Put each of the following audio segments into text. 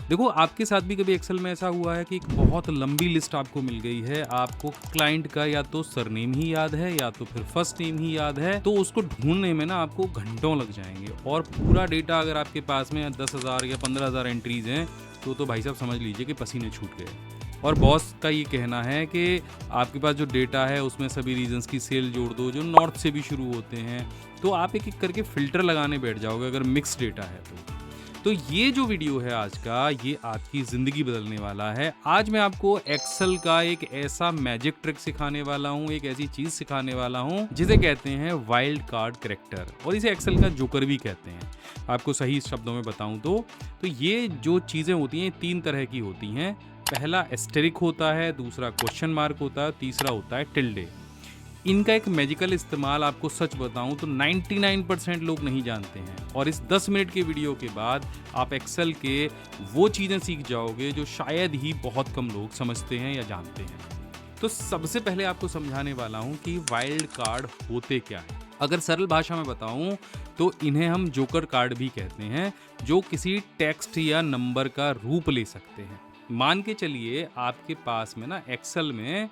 देखो, आपके साथ भी कभी एक्सेल में ऐसा हुआ है कि एक बहुत लंबी लिस्ट आपको मिल गई है, आपको क्लाइंट का या तो सरनेम ही याद है या तो फिर फर्स्ट नेम ही याद है, तो उसको ढूंढने में ना आपको घंटों लग जाएंगे। और पूरा डेटा अगर आपके पास में 10,000 या 15,000 एंट्रीज हैं तो भाई साहब समझ लीजिए कि पसीने छूट गए। और बॉस का ये कहना है कि आपके पास जो डेटा है उसमें सभी रीजन्स की सेल जोड़ दो जो नॉर्थ से भी शुरू होते हैं, तो आप एक एक करके फिल्टर लगाने बैठ जाओगे अगर मिक्स डेटा है तो ये जो वीडियो है आज का, ये आपकी ज़िंदगी बदलने वाला है। आज मैं आपको एक्सेल का एक ऐसा मैजिक ट्रिक सिखाने वाला हूँ, एक ऐसी चीज़ सिखाने वाला हूँ जिसे कहते हैं वाइल्ड कार्ड कैरेक्टर, और इसे एक्सेल का जोकर भी कहते हैं। आपको सही शब्दों में बताऊँ तो ये जो चीज़ें होती हैं 3 तरह की होती हैं। पहला एस्टेरिक होता है, दूसरा क्वेश्चन मार्क होता है, तीसरा होता है टिल्डे। इनका एक मैजिकल इस्तेमाल आपको सच बताऊं तो 99% लोग नहीं जानते हैं, और इस 10 मिनट के वीडियो के बाद आप एक्सेल के वो चीज़ें सीख जाओगे जो शायद ही बहुत कम लोग समझते हैं या जानते हैं। तो सबसे पहले आपको समझाने वाला हूं कि वाइल्ड कार्ड होते क्या हैं। अगर सरल भाषा में बताऊं तो इन्हें हम जोकर कार्ड भी कहते हैं, जो किसी टेक्स्ट या नंबर का रूप ले सकते हैं। मान के चलिए आपके पास में ना एक्सेल में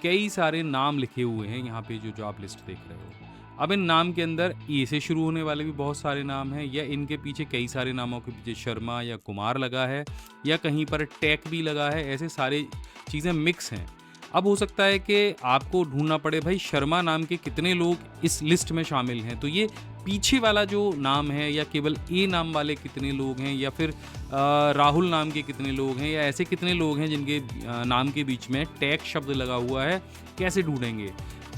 कई सारे नाम लिखे हुए हैं, यहाँ पे जो आप लिस्ट देख रहे हो। अब इन नाम के अंदर ए से शुरू होने वाले भी बहुत सारे नाम हैं, या इनके पीछे कई सारे नामों के पीछे शर्मा या कुमार लगा है, या कहीं पर टेक भी लगा है। ऐसे सारे चीज़ें मिक्स हैं। अब हो सकता है कि आपको ढूंढना पड़े भाई शर्मा नाम के कितने लोग इस लिस्ट में शामिल हैं, तो ये पीछे वाला जो नाम है, या केवल ए नाम वाले कितने लोग हैं, या फिर राहुल नाम के कितने लोग हैं, या ऐसे कितने लोग हैं जिनके नाम के बीच में टैग शब्द लगा हुआ है, कैसे ढूंढेंगे।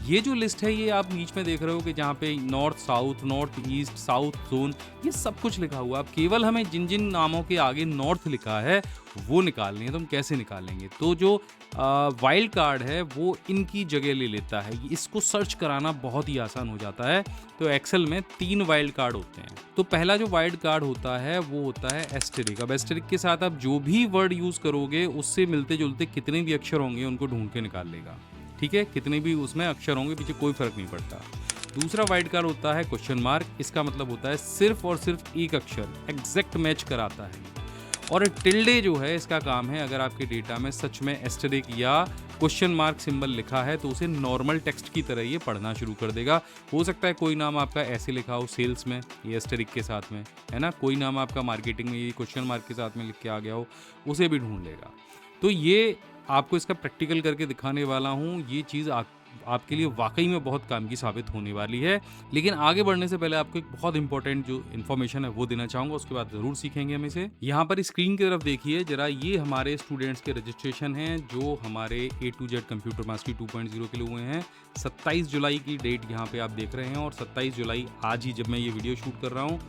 ये जो लिस्ट है ये आप बीच में देख रहे हो कि जहाँ पे north south, north east, south zone, ये सब कुछ लिखा हुआ है। अब केवल हमें जिन जिन नामों के आगे नॉर्थ लिखा है वो निकालनी है, तो हम कैसे निकालेंगे। तो जो वाइल्ड कार्ड है वो इनकी जगह ले लेता है। इसको सर्च कराना बहुत ही आसान हो जाता है। तो एक्सेल में 3 वाइल्ड कार्ड होते हैं। तो पहला जो वाइल्ड कार्ड होता है वो होता है एस्टेरिक। अब एस्टेरिक के साथ आप जो भी वर्ड यूज़ करोगे उससे मिलते जुलते कितने भी अक्षर होंगे उनको ढूंढ के निकाल लेगा। ठीक है, कितने भी उसमें अक्षर होंगे पीछे कोई फर्क नहीं पड़ता। दूसरा वाइल्ड कार्ड होता है क्वेश्चन मार्क। इसका मतलब होता है सिर्फ और सिर्फ एक अक्षर एग्जैक्ट मैच कराता है। और टिल्डे जो है इसका काम है, अगर आपके डेटा में सच में एस्टेरिक या क्वेश्चन मार्क सिंबल लिखा है तो उसे नॉर्मल टेक्स्ट की तरह ये पढ़ना शुरू कर देगा। हो सकता है कोई नाम आपका ऐसे लिखा हो सेल्स में, ये एस्टेरिक के साथ में है ना, कोई नाम आपका मार्केटिंग में ये क्वेश्चन मार्क के साथ में लिख के आ गया हो, उसे भी ढूंढ लेगा। तो ये आपको इसका प्रैक्टिकल करके दिखाने वाला हूँ। ये चीज़ आपके लिए वाकई में बहुत काम की साबित होने वाली है। लेकिन आगे बढ़ने से पहले आपको एक बहुत इंपॉर्टेंट जो इन्फॉर्मेशन है वो देना चाहूँगा, उसके बाद ज़रूर सीखेंगे हम इसे। यहाँ पर स्क्रीन की तरफ देखिए जरा, ये हमारे स्टूडेंट्स के रजिस्ट्रेशन हैं जो हमारे A to Z computer mastery 2.0 के लिए हुए हैं। 27 जुलाई की डेट यहाँ पे आप देख रहे हैं, और 27 जुलाई आज ही जब मैं ये वीडियो शूट कर रहा हूँ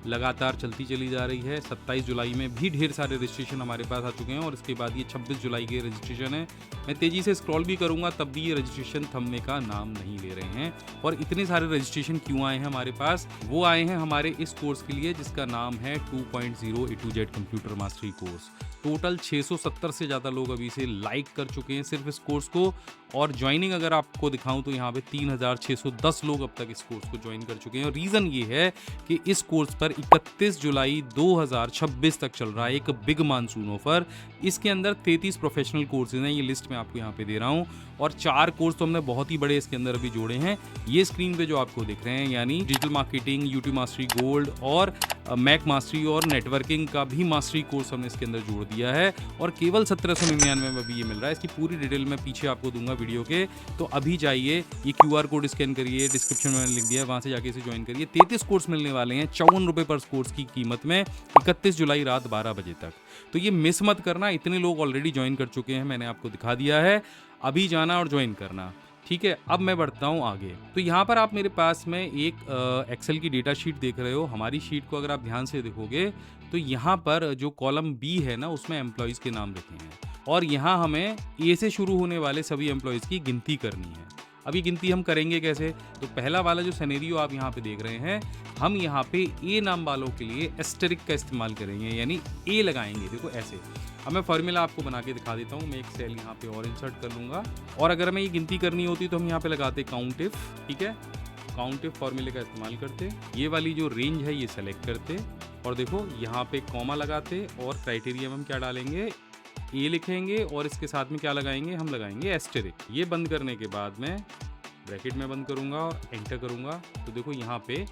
लगातार चलती चली जा रही है। 27 जुलाई में भी ढेर सारे रजिस्ट्रेशन हमारे पास आ चुके हैं, और इसके बाद ये 26 जुलाई के रजिस्ट्रेशन है। मैं तेज़ी से स्क्रॉल भी करूंगा तब भी ये रजिस्ट्रेशन थमने का नाम नहीं ले रहे हैं। और इतने सारे रजिस्ट्रेशन क्यों आए हैं हमारे पास? वो आए हैं हमारे इस कोर्स के लिए जिसका नाम है 2.0 A to Z computer mastery course. Total 670 से ज़्यादा लोग अभी से लाइक कर चुके हैं सिर्फ इस कोर्स को, और ज्वाइनिंग अगर आपको दिखाऊं तो यहाँ पे 3610 लोग अब तक इस कोर्स को ज्वाइन कर चुके हैं। और रीज़न ये है कि इस कोर्स पर 31 जुलाई 2026 तक चल रहा है एक बिग मानसून ऑफर। इसके अंदर 33 प्रोफेशनल कोर्सेज हैं, ये लिस्ट मैं आपको यहाँ पे दे रहा हूँ, और 4 कोर्स तो हमने बहुत ही बड़े इसके अंदर अभी जोड़े हैं। ये स्क्रीन पे जो आपको दिख रहे हैं, यानी digital marketing, YouTube mastery gold, और मैक मास्टरी और नेटवर्किंग का भी मास्टरी कोर्स हमने इसके अंदर जोड़ दिया है, और केवल 1799 में अभी ये मिल रहा है। इसकी पूरी डिटेल मैं पीछे आपको दूंगा वीडियो के, तो अभी जाइए, ये QR कोड स्कैन करिए, डिस्क्रिप्शन में लिख दिया है, वहाँ से जाके इसे ज्वाइन करिए। 33 कोर्स मिलने वाले हैं 54 रुपये पर कोर्स की कीमत में, 31 जुलाई रात 12 बजे तक। तो ये मिस मत करना, इतने लोग ऑलरेडी ज्वाइन कर चुके हैं, मैंने आपको दिखा दिया है। अभी जाना और ज्वाइन करना, ठीक है। अब मैं बढ़ता हूँ आगे। तो यहाँ पर आप मेरे पास में एक एक्सेल की डेटा शीट देख रहे हो। हमारी शीट को अगर आप ध्यान से देखोगे तो यहाँ पर जो कॉलम बी है ना, उसमें एम्प्लॉयज़ के नाम लिखे हैं, और यहाँ हमें ए से शुरू होने वाले सभी एम्प्लॉयज़ की गिनती करनी है। अब ये गिनती हम करेंगे कैसे? तो पहला वाला जो सिनेरियो आप यहाँ पे देख रहे हैं, हम यहाँ पे ए नाम वालों के लिए एस्टेरिक का इस्तेमाल करेंगे, यानी ए लगाएंगे। देखो ऐसे। अब मैं फार्मूला आपको बना के दिखा देता हूँ। मैं एक सेल यहाँ पे और इंसर्ट कर लूँगा, और अगर हमें ये गिनती करनी होती तो हम यहाँ पे लगाते काउंट इफ। ठीक है, काउंट इफ फार्मूले का इस्तेमाल करते, ये वाली जो रेंज है ये सेलेक्ट करते, और देखो यहाँ पे कॉमा लगाते और क्राइटेरिया में हम क्या डालेंगे, ए लिखेंगे और इसके साथ में क्या लगाएंगे, हम लगाएंगे एस्टेरिक। ये बंद करने के बाद मैं ब्रैकेट में बंद करूँगा और एंटर करूँगा, तो देखो यहाँ पे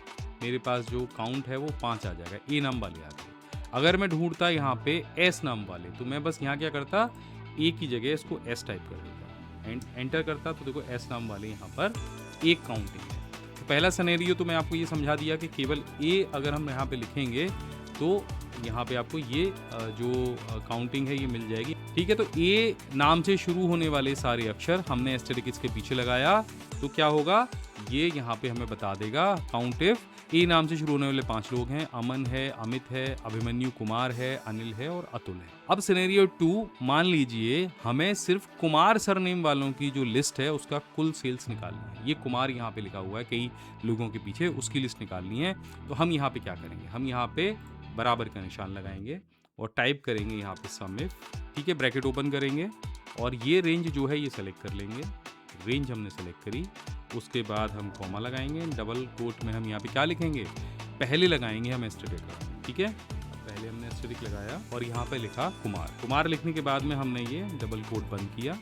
मेरे पास जो काउंट है वो 5 आ जाएगा, ए नाम वाले आ गए। अगर मैं ढूंढता यहाँ पे एस नाम वाले, तो मैं बस यहाँ क्या करता, ए की जगह इसको एस टाइप कर देता एंड एंटर करता, तो देखो एस नाम वाले यहाँ पर एक काउंटिंग है। तो पहला सिनेरियो तो मैं आपको ये समझा दिया कि केवल ए अगर हम यहाँ पे लिखेंगे तो यहाँ पे आपको ये जो काउंटिंग है ये मिल जाएगी। ठीक है, तो ए नाम से शुरू होने वाले सारे अक्षर हमने एस्टेरिक इसके पीछे लगाया, तो क्या होगा, ये यहाँ पे हमें बता देगा काउंट इफ ए नाम से शुरू होने वाले 5 लोग हैं, अमन है, अमित है, अभिमन्यु कुमार है, अनिल है और अतुल है। अब सिनेरियो 2, मान लीजिए हमें सिर्फ कुमार सरनेम वालों की जो लिस्ट है उसका कुल सेल्स निकालनी है। ये कुमार यहाँ पे लिखा हुआ है कई लोगों के पीछे, उसकी लिस्ट निकालनी है। तो हम यहाँ पे क्या करेंगे, हम यहाँ पे बराबर का निशान लगाएंगे और टाइप करेंगे यहाँ पे सम इफ। ठीक है, ब्रैकेट ओपन करेंगे और ये रेंज जो है ये सेलेक्ट कर लेंगे। रेंज हमने सेलेक्ट करी, उसके बाद हम कॉमा लगाएंगे, डबल कोट में हम यहाँ पे क्या लिखेंगे, पहले लगाएंगे हम एस्टेरिक। ठीक है, पहले हमने एस्टेरिक लगाया और यहाँ पे लिखा कुमार। कुमार लिखने के बाद में हमने ये डबल कोट बंद किया,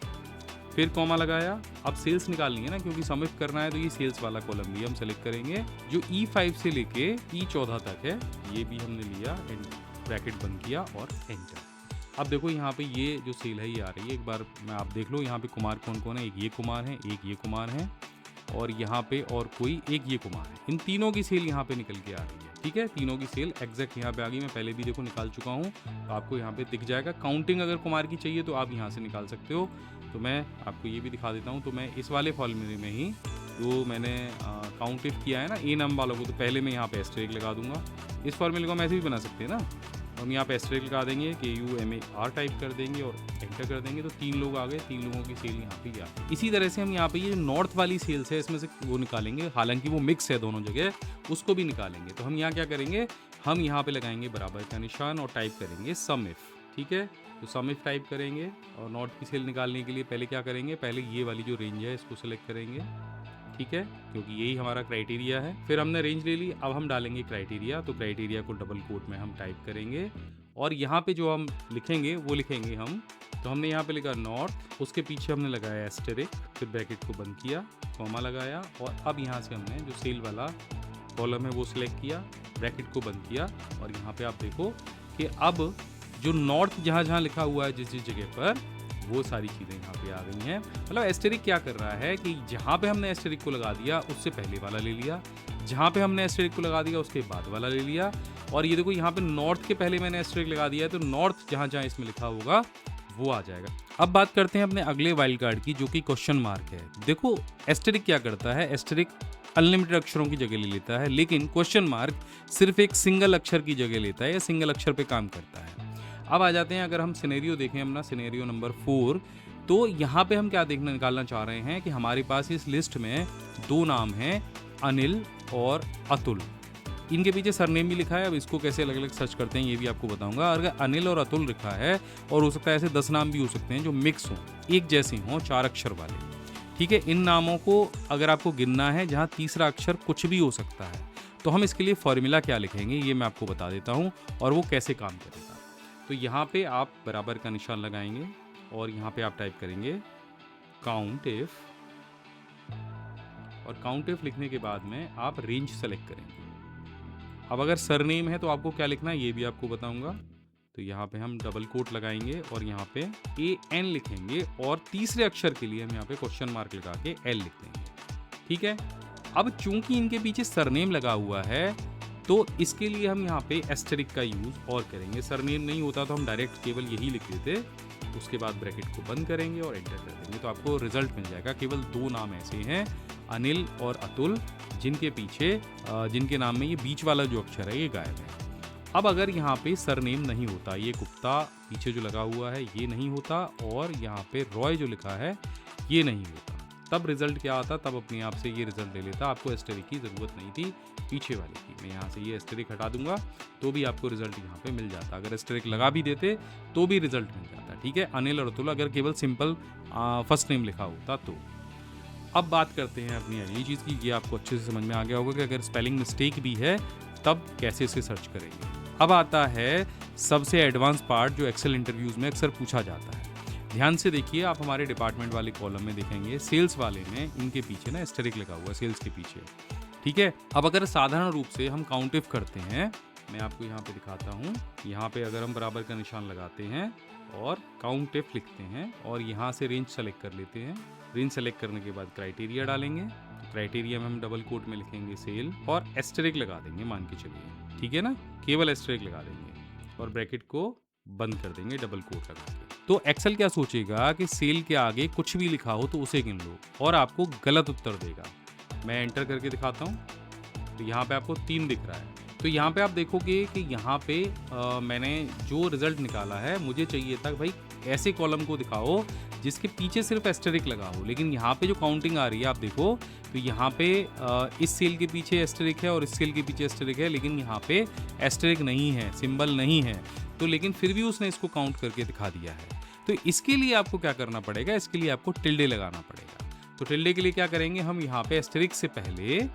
फिर कॉमा लगाया। अब सेल्स निकालनी है ना, क्योंकि समिट करना है, तो ये सेल्स वाला कॉलम भी हम सेलेक्ट करेंगे जो E5 से लेके E14 तक है, ये भी हमने लिया एंड ब्रैकेट बंद किया और एंटर। अब देखो यहाँ पे ये जो सेल है ये आ रही है, एक बार मैं आप देख लो यहाँ पे कुमार कौन कौन है, एक ये कुमार है, एक ये कुमार है और यहाँ पे और कोई एक ये कुमार है। इन तीनों की सेल यहाँ पे निकल के आ रही है। ठीक है, तीनों की सेल एग्जैक्ट यहाँ पे आ गई। मैं पहले भी देखो निकाल चुका हूँ, तो आपको यहाँ पे दिख जाएगा। काउंटिंग अगर कुमार की चाहिए तो आप यहाँ से निकाल सकते हो। तो मैं आपको ये भी दिखा देता हूँ। तो मैं इस वाले फॉर्मूले में ही जो मैंने काउंट इफ किया है ना ए नंबर वालों को, तो पहले मैं यहाँ पे एस्टेरिक लगा दूंगा। इस फॉर्मूले को हम ऐसे भी बना सकते हैं ना, हम यहाँ पे एस्टेरिक लगा देंगे, KUMAR टाइप कर देंगे और एंटर कर देंगे, तो 3 लोग आ गए, 3 लोगों की सेल यहाँ पे आ गई। इसी तरह से हम यहाँ पे ये नॉर्थ वाली सेल्स है इसमें से वो निकालेंगे, हालांकि वो मिक्स है दोनों जगह, उसको भी निकालेंगे। तो हम यहाँ क्या करेंगे, हम यहाँ पे लगाएंगे बराबर का निशान और टाइप करेंगे सम इफ। ठीक है, तो सम इफ टाइप करेंगे और नॉर्थ की सेल निकालने के लिए पहले क्या करेंगे, पहले ये वाली जो रेंज है इसको सेलेक्ट करेंगे। ठीक है, क्योंकि यही हमारा क्राइटेरिया है। फिर हमने रेंज ले ली, अब हम डालेंगे क्राइटेरिया। तो क्राइटेरिया को डबल कोट में हम टाइप करेंगे और यहाँ पे जो हम लिखेंगे वो लिखेंगे हम। तो हमने यहाँ पे लिखा नॉर्थ, उसके पीछे हमने लगाया एस्टेरिक, फिर ब्रैकेट को बंद किया, कॉमा लगाया और अब यहाँ से हमने जो सेल वाला कॉलम है वो सिलेक्ट किया, ब्रैकेट को बंद किया और यहाँ पे आप देखो कि अब जो नॉर्थ जहाँ लिखा हुआ है जिस जगह पर, वो सारी चीज़ें यहाँ पे आ गई हैं। मतलब एस्टेरिक क्या कर रहा है कि जहाँ पे हमने एस्टेरिक को लगा दिया उससे पहले वाला ले लिया, जहाँ पे हमने एस्टेरिक को लगा दिया उसके बाद वाला ले लिया। और ये देखो यहाँ पे नॉर्थ के पहले मैंने एस्टेरिक लगा दिया है, तो नॉर्थ जहाँ इसमें लिखा होगा वो आ जाएगा। अब बात करते हैं अपने अगले वाइल्ड कार्ड की, जो कि क्वेश्चन मार्क है। देखो एस्टेरिक क्या करता है, एस्टेरिक अनलिमिटेड अक्षरों की जगह ले लेता है, लेकिन क्वेश्चन मार्क सिर्फ एक सिंगल अक्षर की जगह लेता है या सिंगल अक्षर पे काम करता है। अब आ जाते हैं, अगर हम सिनेरियो देखें अपना सिनेरियो नंबर 4, तो यहाँ पे हम क्या निकालना चाह रहे हैं कि हमारे पास इस लिस्ट में 2 नाम हैं, अनिल और अतुल। इनके पीछे सरनेम भी लिखा है। अब इसको कैसे अलग अलग सर्च करते हैं ये भी आपको बताऊंगा। अगर अनिल और अतुल लिखा है, और हो सकता है ऐसे 10 नाम भी हो सकते हैं जो मिक्स हों, एक जैसे हों, 4 अक्षर वाले। ठीक है, इन नामों को अगर आपको गिनना है जहाँ तीसरा अक्षर कुछ भी हो सकता है, तो हम इसके लिए फॉर्मूला क्या लिखेंगे ये मैं आपको बता देता हूँ और वो कैसे काम करेगा। तो यहाँ पे आप बराबर का निशान लगाएंगे और यहाँ पे आप टाइप करेंगे काउंट इफ, और काउंट इफ लिखने के बाद में आप रेंज सेलेक्ट करेंगे। अब अगर सरनेम है तो आपको क्या लिखना है ये भी आपको बताऊंगा। तो यहाँ पे हम डबल कोट लगाएंगे और यहाँ पे AN लिखेंगे और तीसरे अक्षर के लिए हम यहाँ पे क्वेश्चन मार्क लगा के L लिख देंगे। ठीक है, अब चूंकि इनके पीछे सरनेम लगा हुआ है तो इसके लिए हम यहाँ पे एस्टेरिक का यूज और करेंगे। सरनेम नहीं होता तो हम डायरेक्ट केवल यही लिख देते, उसके बाद ब्रैकेट को बंद करेंगे और एंटर कर देंगे, तो आपको रिजल्ट मिल जाएगा। केवल 2 नाम ऐसे हैं, अनिल और अतुल, जिनके पीछे जिनके नाम में ये बीच वाला जो अक्षर है ये गायब है। अब अगर यहाँ पे सरनेम नहीं होता, ये गुप्ता पीछे जो लगा हुआ है ये नहीं होता, और यहाँ पे रॉय जो लिखा है ये नहीं होता, तब रिजल्ट क्या आता, तब अपने आप से ये रिजल्ट ले लेता। आपको एस्टेरिक की ज़रूरत नहीं थी पीछे वाले की। मैं यहाँ से ये एस्टेरिक हटा दूंगा तो भी आपको रिजल्ट यहाँ पे मिल जाता। अगर एस्टेरिक लगा भी देते तो भी रिजल्ट मिल जाता। ठीक है, अनिल और अतुल अगर केवल सिंपल फर्स्ट नेम लिखा होता तो। अब बात करते हैं अपनी अगली चीज़ की। ये आपको अच्छे से समझ में आ गया होगा कि अगर स्पेलिंग मिस्टेक भी है तब कैसे इसे सर्च करेंगे। अब आता है सबसे एडवांस पार्ट जो एक्सेल इंटरव्यूज़ में अक्सर पूछा जाता है। ध्यान से देखिए, आप हमारे डिपार्टमेंट वाले कॉलम में देखेंगे, सेल्स वाले में इनके पीछे ना एस्टेरिक लगा हुआ है सेल्स के पीछे, ठीक है। अब अगर साधारण रूप से हम काउंट इफ करते हैं, मैं आपको यहाँ पे दिखाता हूँ, यहाँ पे अगर हम बराबर का निशान लगाते हैं और काउंट इफ लिखते हैं और यहाँ से रेंज सेलेक्ट कर लेते हैं, रेंज सेलेक्ट करने के बाद क्राइटेरिया डालेंगे, तो क्राइटेरिया में हम डबल कोट में लिखेंगे सेल और एस्टेरिक लगा देंगे, मान के चलिए, ठीक है ना, केवल एस्टेरिक लगा देंगे और ब्रैकेट को बंद कर देंगे डबल कोट लगा के। तो एक्सेल क्या सोचेगा कि सेल के आगे कुछ भी लिखा हो तो उसे गिन लो और आपको गलत उत्तर देगा। मैं एंटर करके दिखाता हूँ, तो यहाँ पे आपको 3 दिख रहा है। तो यहाँ पे आप देखोगे कि यहाँ पे मैंने जो रिजल्ट निकाला है, मुझे चाहिए था भाई ऐसे कॉलम को दिखाओ जिसके पीछे सिर्फ एस्टेरिक लगा हो, लेकिन यहाँ पे जो काउंटिंग आ रही है आप देखो, तो यहाँ पे इस सेल के पीछे एस्टेरिक है और इस सेल के पीछे एस्टेरिक है, लेकिन यहाँ पे एस्टेरिक नहीं है, सिंबल नहीं है, तो लेकिन फिर भी उसने इसको काउंट करके दिखा दिया है। तो इसके लिए आपको क्या करना पड़ेगा, इसके लिए आपको टिल्डे लगाना पड़ेगा। तो टिल्डे के लिए क्या करेंगे, हम यहाँ पे एस्टेरिक से पहले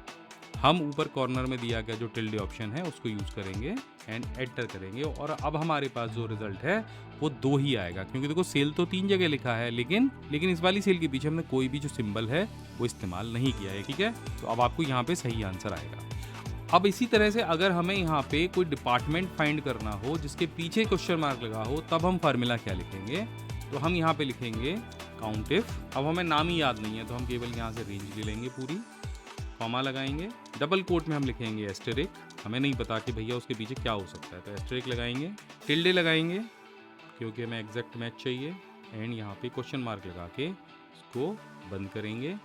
हम ऊपर कॉर्नर में दिया गया जो टिल्डे ऑप्शन है उसको यूज़ करेंगे एंड एंटर करेंगे, और अब हमारे पास जो रिजल्ट है वो 2 ही आएगा, क्योंकि देखो सेल तो 3 जगह लिखा है, लेकिन इस वाली सेल के पीछे हमने कोई भी जो सिंबल है वो इस्तेमाल नहीं किया है, ठीक है। तो अब आपको यहाँ पे सही आंसर आएगा। अब इसी तरह से अगर हमें यहाँ पे कोई डिपार्टमेंट फाइंड करना हो जिसके पीछे क्वेश्चन मार्क लगा हो, तब हम फार्मूला क्या लिखेंगे, तो हम यहाँ पे लिखेंगे काउंट इफ। अब हमें नाम ही याद नहीं है तो हम केवल यहाँ से रेंज ले लेंगे पूरी, कॉमा लगाएंगे, डबल कोट में हम लिखेंगे एस्टेरिक, हमें नहीं पता कि भैया उसके पीछे क्या हो सकता है, तो एस्टेरिक लगाएंगे, टिल्डे लगाएंगे क्योंकि हमें एग्जैक्ट मैच चाहिए, एंड यहाँ पे क्वेश्चन मार्क लगा के इसको बंद करेंगे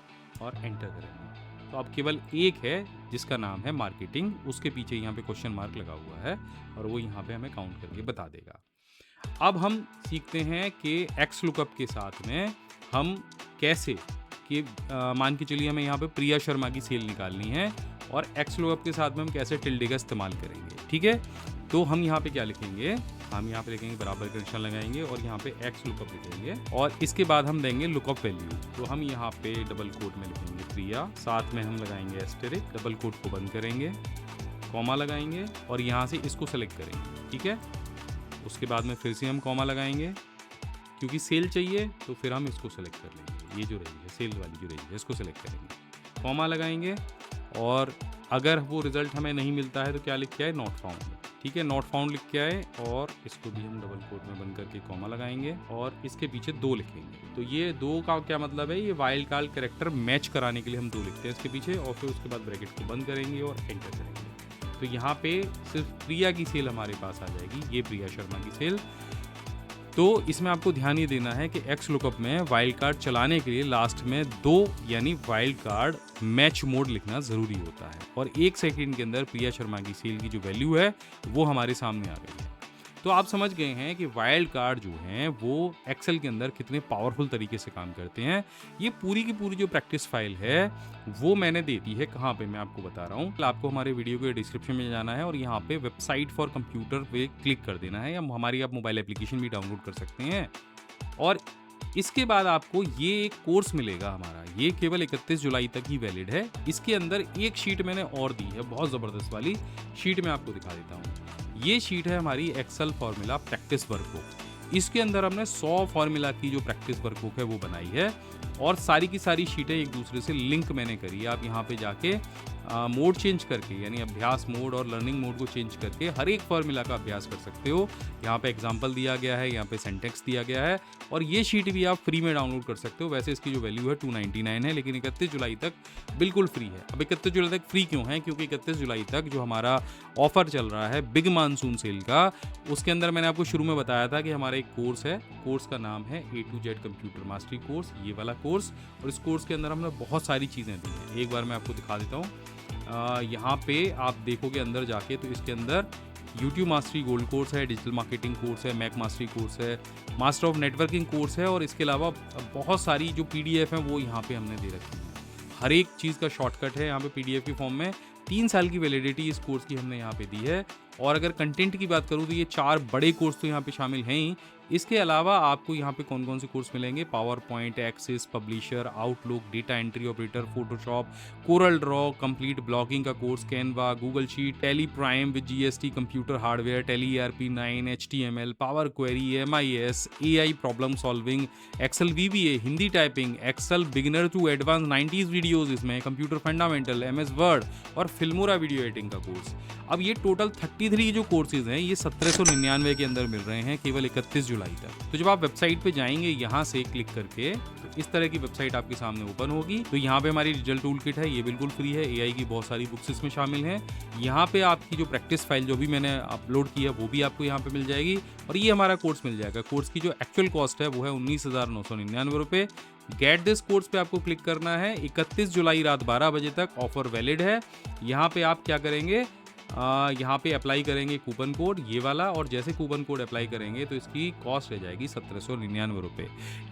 और एंटर करेंगे। तो अब केवल एक है जिसका नाम है मार्केटिंग, उसके पीछे यहाँ पे क्वेश्चन मार्क लगा हुआ है और वो यहाँ पे हमें काउंट करके बता देगा। अब हम सीखते हैं कि एक्स लुकअप के साथ में हम कैसे कि मान के चलिए हमें यहाँ पे प्रिया शर्मा की सेल निकालनी है और एक्स लुकअप के साथ में हम कैसे टिल्डे का इस्तेमाल करेंगे, ठीक है। तो हम यहाँ पे क्या लिखेंगे, हम यहाँ पे लिखेंगे बराबर का निशान लगाएंगे और यहाँ पे एक्स लुकअप लिखेंगे और इसके बाद हम देंगे लुकअप वैल्यू। तो हम यहाँ पे डबल कोट में लिखेंगे प्रिया, साथ में हम लगाएंगे एस्टेरिक, डबल कोट को बंद करेंगे, कॉमा लगाएंगे और यहाँ से इसको सेलेक्ट करेंगे, ठीक है। उसके बाद में फिर से हम कॉमा लगाएंगे, क्योंकि सेल चाहिए तो फिर हम इसको सेलेक्ट कर लेंगे, ये जो रेंज है सेल वाली जो रेंज है इसको सेलेक्ट करेंगे, कॉमा लगाएंगे और अगर वो रिजल्ट हमें नहीं मिलता है तो क्या लिख के आए, नॉट फाउंड, ठीक है, नॉट फाउंड लिख के आए और इसको भी हम डबल कोट में बंद करके कॉमा लगाएंगे और इसके पीछे 2 लिखेंगे। तो ये 2 का क्या मतलब है, ये वाइल्ड कार्ड कैरेक्टर मैच कराने के लिए हम 2 लिखते हैं इसके पीछे और फिर उसके बाद ब्रैकेट को बंद करेंगे और एंटर करेंगे। तो यहाँ पे सिर्फ प्रिया की सेल हमारे पास आ जाएगी, ये प्रिया शर्मा की सेल। तो इसमें आपको ध्यान ये देना है कि एक्स लुकअप में वाइल्ड कार्ड चलाने के लिए लास्ट में 2 यानी वाइल्ड कार्ड मैच मोड लिखना ज़रूरी होता है और 1 सेकंड के अंदर प्रिया शर्मा की सेल की जो वैल्यू है वो हमारे सामने आ गई है। तो आप समझ गए हैं कि वाइल्ड कार्ड जो हैं वो एक्सेल के अंदर कितने पावरफुल तरीके से काम करते हैं। ये पूरी की पूरी जो प्रैक्टिस फाइल है वो मैंने दे दी है, कहाँ पे मैं आपको बता रहा हूँ। आपको हमारे वीडियो के डिस्क्रिप्शन में जाना है और यहाँ पे वेबसाइट फॉर कंप्यूटर पे क्लिक कर देना है, या हमारी आप मोबाइल एप्लीकेशन भी डाउनलोड कर सकते हैं। और इसके बाद आपको ये एक कोर्स मिलेगा हमारा, ये केवल 31 जुलाई तक ही वैलिड है। इसके अंदर एक शीट मैंने और दी है, बहुत ज़बरदस्त वाली शीट मैं आपको दिखा देता हूँ। ये शीट है हमारी एक्सेल फार्मूला प्रैक्टिस वर्कबुक। इसके अंदर हमने 100 फार्मूला की जो प्रैक्टिस वर्कबुक है वो बनाई है और सारी की सारी शीटें एक दूसरे से लिंक मैंने करी है। आप यहाँ पे जाके मोड चेंज करके, यानी अभ्यास मोड और लर्निंग मोड को चेंज करके हर एक फार्मूला का अभ्यास कर सकते हो। यहाँ पे एग्जांपल दिया गया है, यहाँ पे सेंटेक्स दिया गया है और ये शीट भी आप फ्री में डाउनलोड कर सकते हो। वैसे इसकी जो वैल्यू है 299 है, लेकिन 31 जुलाई तक बिल्कुल फ्री है। अब 31 जुलाई तक फ्री क्यों है, क्योंकि 31 जुलाई तक जो हमारा ऑफर चल रहा है बिग मानसून सेल का, उसके अंदर मैंने आपको शुरू में बताया था कि हमारा एक कोर्स है, कोर्स का नाम है A to Z computer mastery course, ये वाला कोर्स। और इस कोर्स के अंदर हमने बहुत सारी चीज़ें दी हैं, एक बार मैं आपको दिखा देता हूँ। यहाँ पे आप देखोगे अंदर जाके तो इसके अंदर YouTube मास्टरी गोल्ड कोर्स है, डिजिटल मार्केटिंग कोर्स है, मैक मास्टरी कोर्स है, मास्टर ऑफ नेटवर्किंग कोर्स है और इसके अलावा बहुत सारी जो PDF हैं वो यहाँ पे हमने दे रखी हैं। हर एक चीज़ का शॉर्टकट है यहाँ पे PDF के फॉर्म में। 3 साल की वैलिडिटी इस कोर्स की हमने यहाँ पे दी है। और अगर कंटेंट की बात करूँ तो ये 4 बड़े कोर्स तो यहाँ पे शामिल हैं ही, इसके अलावा आपको यहाँ पे कौन कौन से कोर्स मिलेंगे, Power Point, Access, Publisher, Outlook, data entry operator, Photoshop, Corel Draw, complete blogging का course, Canva, Google sheet, Tally Prime with GST, computer hardware, Tally ERP9, HTML, power query, MIS, AI problem solving, Excel VBA, Hindi typing, Excel beginner to advance 90s videos इसमें, computer fundamental, MS Word और Filmora video editing का course. अब ये total 33 जो courses हैं ये 1799 के अंदर मिल रहे हैं केवल 31 जुलाई तक। तो जब आप वेबसाइट पे जाएंगे यहाँ से क्लिक करके तो इस तरह की वेबसाइट आपके सामने ओपन होगी। तो यहाँ पे हमारी डिजिटल टूल किट है, ये बिल्कुल फ्री है। AI की बहुत सारी बुक्स इसमें शामिल हैं। यहाँ पे आपकी जो प्रैक्टिस फाइल जो भी मैंने अपलोड की है वो भी आपको यहाँ पे मिल जाएगी और ये हमारा कोर्स मिल जाएगा। कोर्स की जो एक्चुअल कॉस्ट है वो है 19,999 रुपये। गेट दिस कोर्स पे आपको क्लिक करना है। 31 जुलाई रात 12 बजे तक ऑफर वैलिड है। यहाँ पे आप क्या करेंगे, यहाँ पे अप्लाई करेंगे कूपन कोड ये वाला, और जैसे कूपन कोड अप्लाई करेंगे तो इसकी कॉस्ट रह जाएगी 1799 रुपये।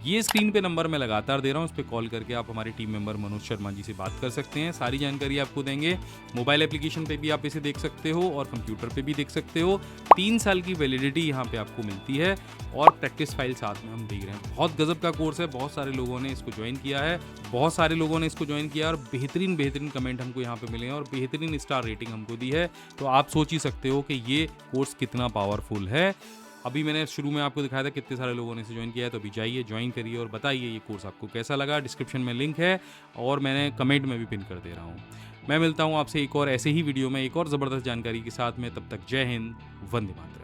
ये स्क्रीन पे नंबर मैं लगातार दे रहा हूँ, इस पर कॉल करके आप हमारे टीम मेंबर मनोज शर्मा जी से बात कर सकते हैं। सारी जानकारी आपको देंगे। मोबाइल एप्लीकेशन पे भी आप इसे देख सकते हो और कंप्यूटर पे भी देख सकते हो। 3 साल की वैलिडिटी यहाँ पे आपको मिलती है और प्रैक्टिस फाइल साथ में हम देख रहे हैं। बहुत गजब का कोर्स है, बहुत सारे लोगों ने इसको ज्वाइन किया है, बहुत सारे लोगों ने इसको ज्वाइन किया और बेहतरीन कमेंट हमको यहाँ पे मिले हैं और बेहतरीन स्टार रेटिंग हमको दी है। तो आप सोच ही सकते हो कि ये कोर्स कितना पावरफुल है। अभी मैंने शुरू में आपको दिखाया था कितने सारे लोगों ने इसे ज्वाइन किया है, तो अभी जाइए ज्वाइन करिए और बताइए ये कोर्स आपको कैसा लगा। डिस्क्रिप्शन में लिंक है और मैंने कमेंट में भी पिन कर दे रहा हूँ। मैं मिलता हूँ आपसे एक और ऐसे ही वीडियो में एक और ज़बरदस्त जानकारी के साथ में। तब तक जय हिंद, वंदे मातरम।